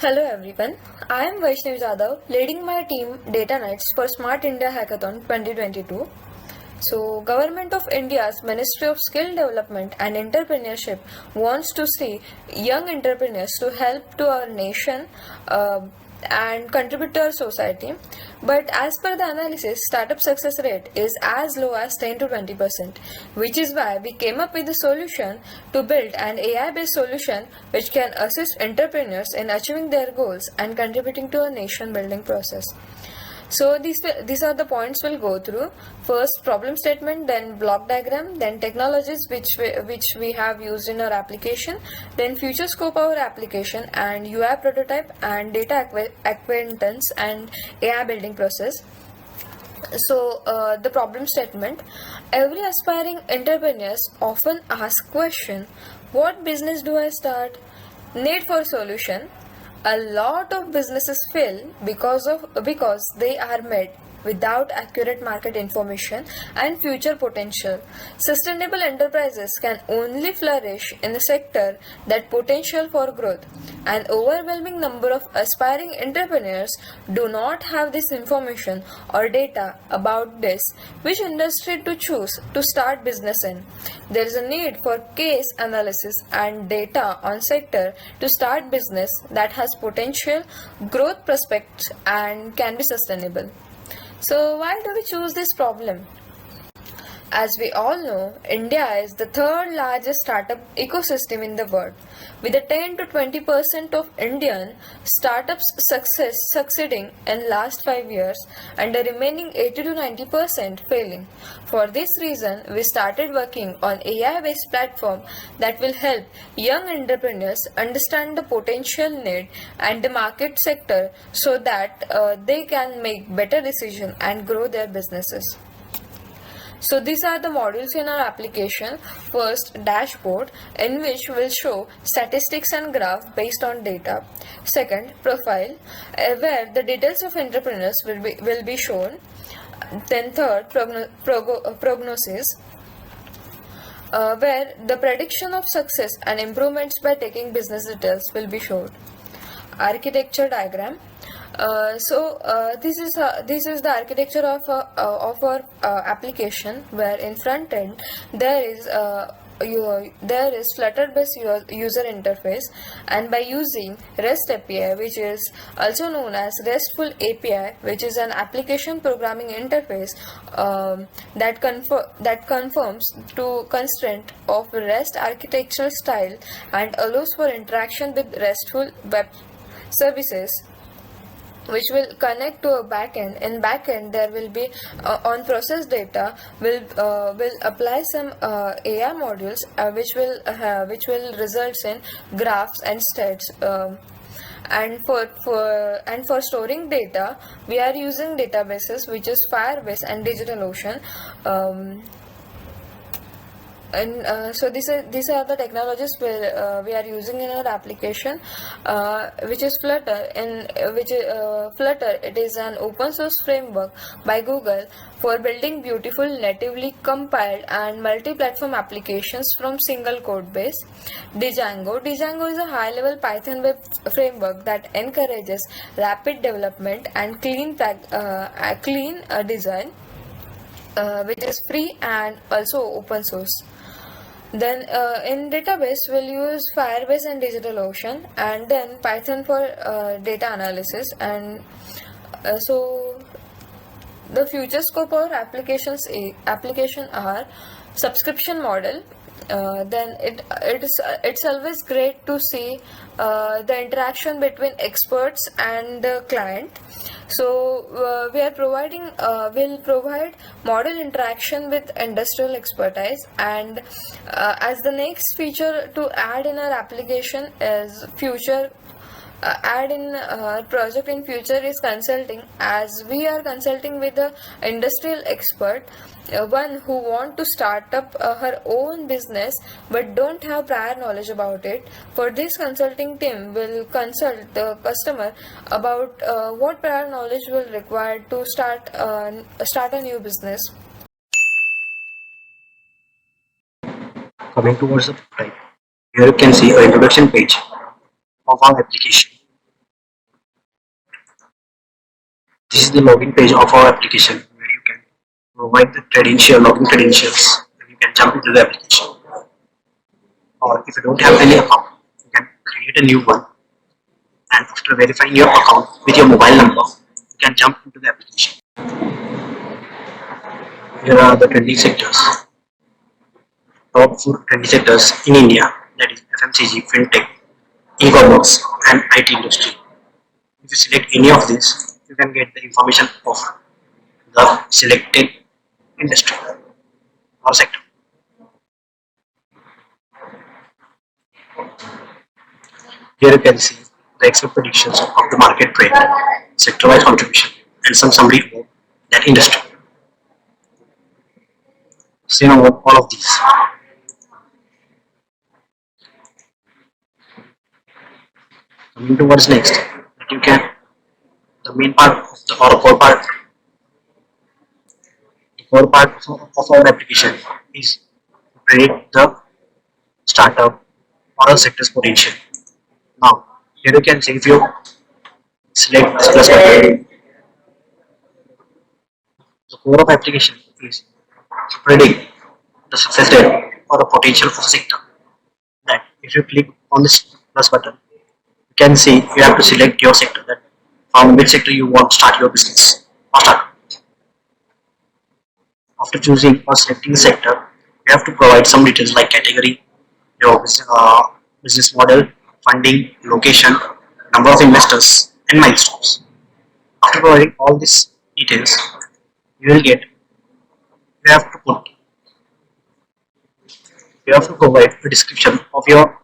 Hello everyone, I am Vaishnavi Jadhav, leading my team Data Nights for Smart India Hackathon 2022. So, Government of India's Ministry of Skill Development and Entrepreneurship wants to see young entrepreneurs to help to our nation and contribute to our society. But as per the analysis, startup success rate is as low as 10 to 20%, which is why we came up with the solution to build an AI-based solution which can assist entrepreneurs in achieving their goals and contributing to a nation building process. So these are the points we'll go through. First, problem statement, then block diagram, then technologies which we have used in our application, then future scope of our application, and UI prototype, and data acquaintance and AI building process. So the problem statement: every aspiring entrepreneurs often ask question, what business do I start? Need for solution: a lot of businesses fail because they are made without accurate market information and future potential. Sustainable enterprises can only flourish in a sector that potential for growth. An overwhelming number of aspiring entrepreneurs do not have this information or data about this which industry to choose to start business in. There is a need for case analysis and data on sector to start business that has potential, growth prospects and can be sustainable. So why do we choose this problem? As we all know, India is the third largest startup ecosystem in the world, with a 10 to 20% of Indian startups succeeding in last 5 years and the remaining 80 to 90% failing. For this reason, we started working on AI-based platform that will help young entrepreneurs understand the potential need and the market sector so that they can make better decisions and grow their businesses. So these are the modules in our application. First, dashboard, in which will show statistics and graph based on data. Second, profile, where the details of entrepreneurs will be shown. Then third, prognosis, where the prediction of success and improvements by taking business details will be shown. Architecture diagram. This is the architecture of our application, where in front end there is Flutter-based user interface, and by using REST API, which is also known as RESTful API, which is an application programming interface that conforms to constraint of REST architectural style and allows for interaction with RESTful web services, which will connect to a backend. In backend, there will be on process data will apply some AI modules which will result in graphs and stats. And for storing data, we are using databases which is Firebase and DigitalOcean. So these are the technologies we are using in our application, which is Flutter. Flutter, it is an open source framework by Google for building beautiful natively compiled and multi-platform applications from single code base. Django is a high-level Python web framework that encourages rapid development and clean design, which is free and also open source. Then in database, we'll use Firebase and DigitalOcean, and then Python for data analysis. And so the future scope of application are subscription model. Then it's always great to see the interaction between experts and the client. So we'll provide model interaction with industrial expertise, and as the next feature to add in our application is future add in project in future is consulting, as we are consulting with the industrial expert, one who want to start up her own business but don't have prior knowledge about it. For this, consulting team will consult the customer about what prior knowledge will require to start a new business. Coming towards the prototype, here you can see an introduction page of our application. This is the login page of our application where you can provide the login credentials, and you can jump into the application. Or if you don't have any account, you can create a new one, and after verifying your account with your mobile number, you can jump into the application. Here are the trending sectors, top four trending sectors in India, that is FMCG, FinTech, e-commerce, and IT industry. If you select any of these, you can get the information of the selected industry or sector. Here you can see the expert predictions of the market trend, sector-wise contribution, and some summary of that industry. See now all of these. Coming towards next, that you can the main part of the or core part of our application is to predict the startup or a sector's potential. Now, here you can see if you select this plus button, the core of application is to predict the success rate or the potential of a sector. That if you click on this plus button, you can see you have to select your sector, that from which sector you want to start your business or start. After choosing or selecting the sector, you have to provide some details like category, your business model, funding, location, number of investors, and milestones. After providing all these details, you will get you have to put you have to provide a description of your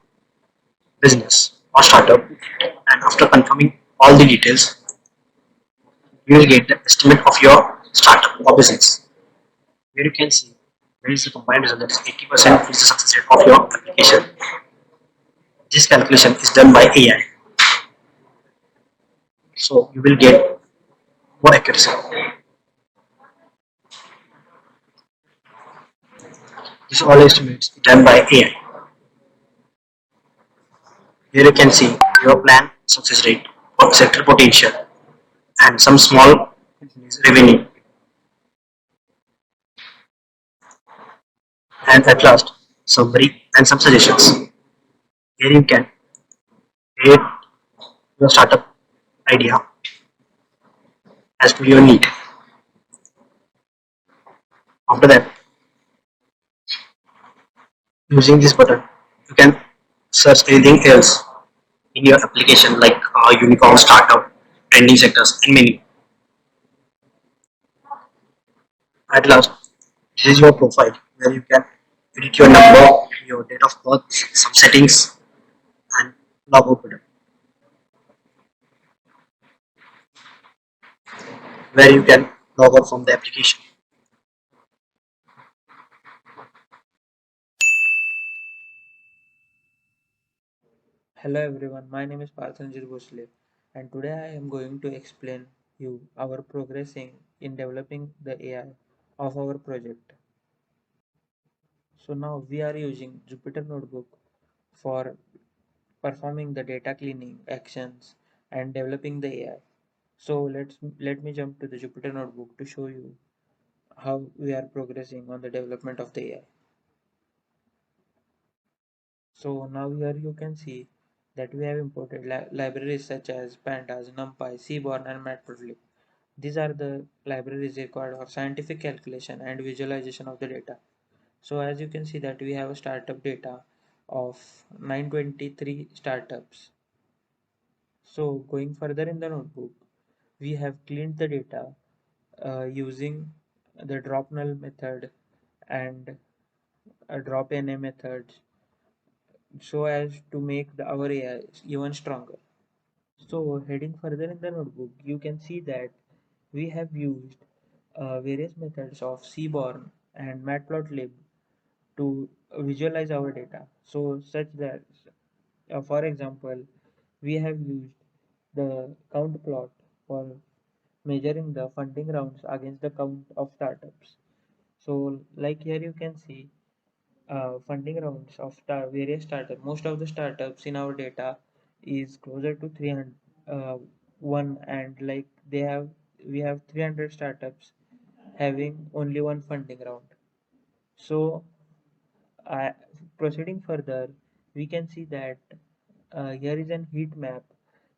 business or startup, and after confirming all the details, you will get the estimate of your startup or business. Here you can see there is a combined result, that is 80% is the success rate of your application. This calculation is done by AI, so you will get more accuracy. This all estimates done by AI. Here you can see your plan success rate, sector potential, and some small revenue. And at last, summary and some suggestions. Here you can create your startup idea as per your need. After that, using this button, you can search anything else in your application like unicorn, startup, trending sectors, and many. At last, this is your profile where you can edit your number, your date of birth, some settings, and log out button where you can log out from the application. Hello everyone, my name is Parthanjit Bhosle and today I am going to explain you our progressing in developing the AI of our project. So now we are using Jupyter Notebook for performing the data cleaning actions and developing the AI. So let me jump to the Jupyter Notebook to show you how we are progressing on the development of the AI. So now here you can see that we have imported libraries such as pandas, numpy, seaborn and matplotlib. These are the libraries required for scientific calculation and visualization of the data. So as you can see that we have a startup data of 923 startups. So going further in the notebook, we have cleaned the data using the drop null method and a drop na method so as to make our AI even stronger. So heading further in the notebook, you can see that we have used various methods of Seaborn and Matplotlib to visualize our data. So such that, for example, we have used the count plot for measuring the funding rounds against the count of startups. So like here you can see funding rounds of various startups. Most of the startups in our data is closer to 300 one and like they have we have 300 startups having only one funding round. So uh, proceeding further, we can see that here is an heat map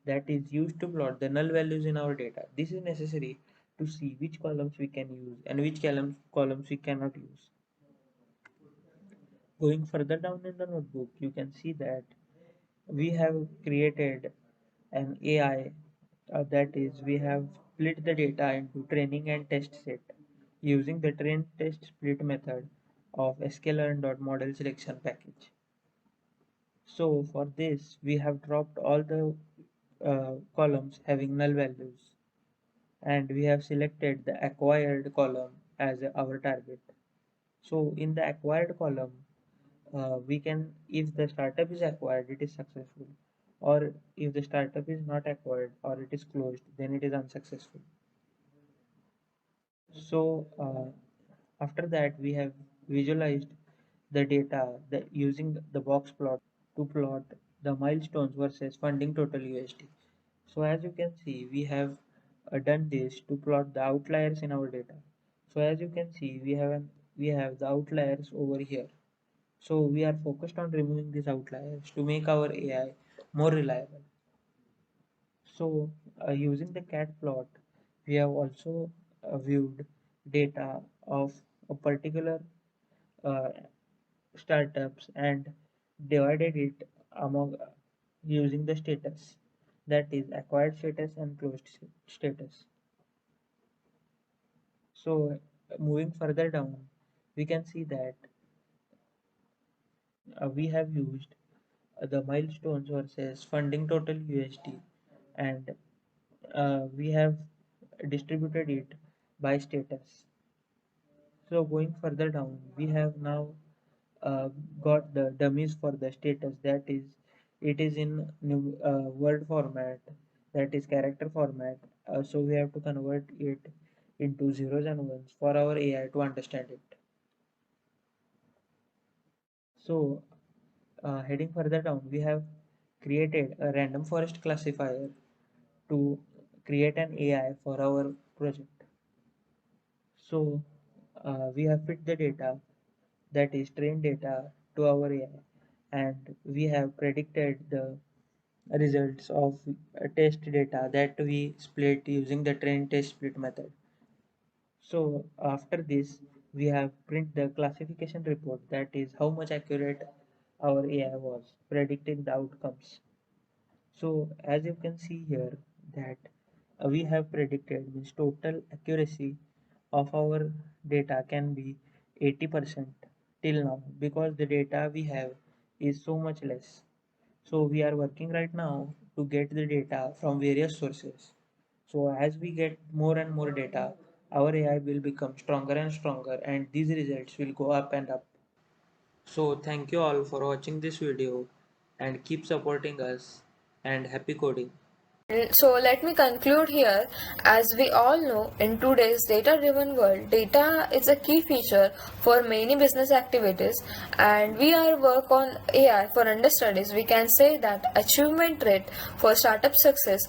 that is used to plot the null values in our data. This is necessary to see which columns we can use and which columns we cannot use. Going further down in the notebook, you can see that we have created an AI, that is, we have split the data into training and test set using the train test split method of sklearn.model selection package. So for this, we have dropped all the columns having null values, and we have selected the acquired column as our target. So in the acquired column, we can, if the startup is acquired, it is successful, or if the startup is not acquired or it is closed, then it is unsuccessful. So after that, we have visualized the data using the box plot to plot the milestones versus funding total USD. So as you can see, we have done this to plot the outliers in our data. So as you can see, we have the outliers over here. So we are focused on removing these outliers to make our AI more reliable. So using the cat plot, we have also viewed data of a particular uh, startups and divided it among using the status, that is acquired status and closed status. So moving further down, we can see that we have used the milestones versus funding total USD, and we have distributed it by status. So going further down, we have now uh, got the dummies for the status, that is, it is in word format, that is character format. So we have to convert it into zeros and ones for our AI to understand it. So heading further down, we have created a random forest classifier to create an AI for our project. So we have fit the data, that is trained data, to our AI, and we have predicted the results of test data that we split using the train test split method. So after this, we have print the classification report, that is how much accurate our AI was predicting the outcomes. So as you can see here that we have predicted, means total accuracy of our data can be 80% till now, because the data we have is so much less. So we are working right now to get the data from various sources. So as we get more and more data, our AI will become stronger and stronger, and these results will go up and up. So thank you all for watching this video, and keep supporting us, and happy coding. So let me conclude here. As we all know, in today's data-driven world, data is a key feature for many business activities, and we are work on AI for understudies. We can say that achievement rate for startup success,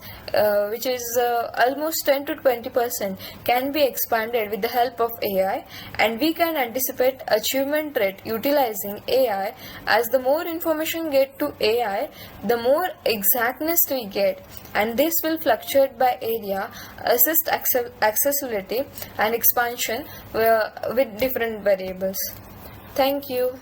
which is almost 10 to 20%, can be expanded with the help of AI, and we can anticipate achievement rate utilizing AI. As the more information get to AI, the more exactness we get, and this will fluctuate by area, assist accessibility and expansion with different variables. Thank you.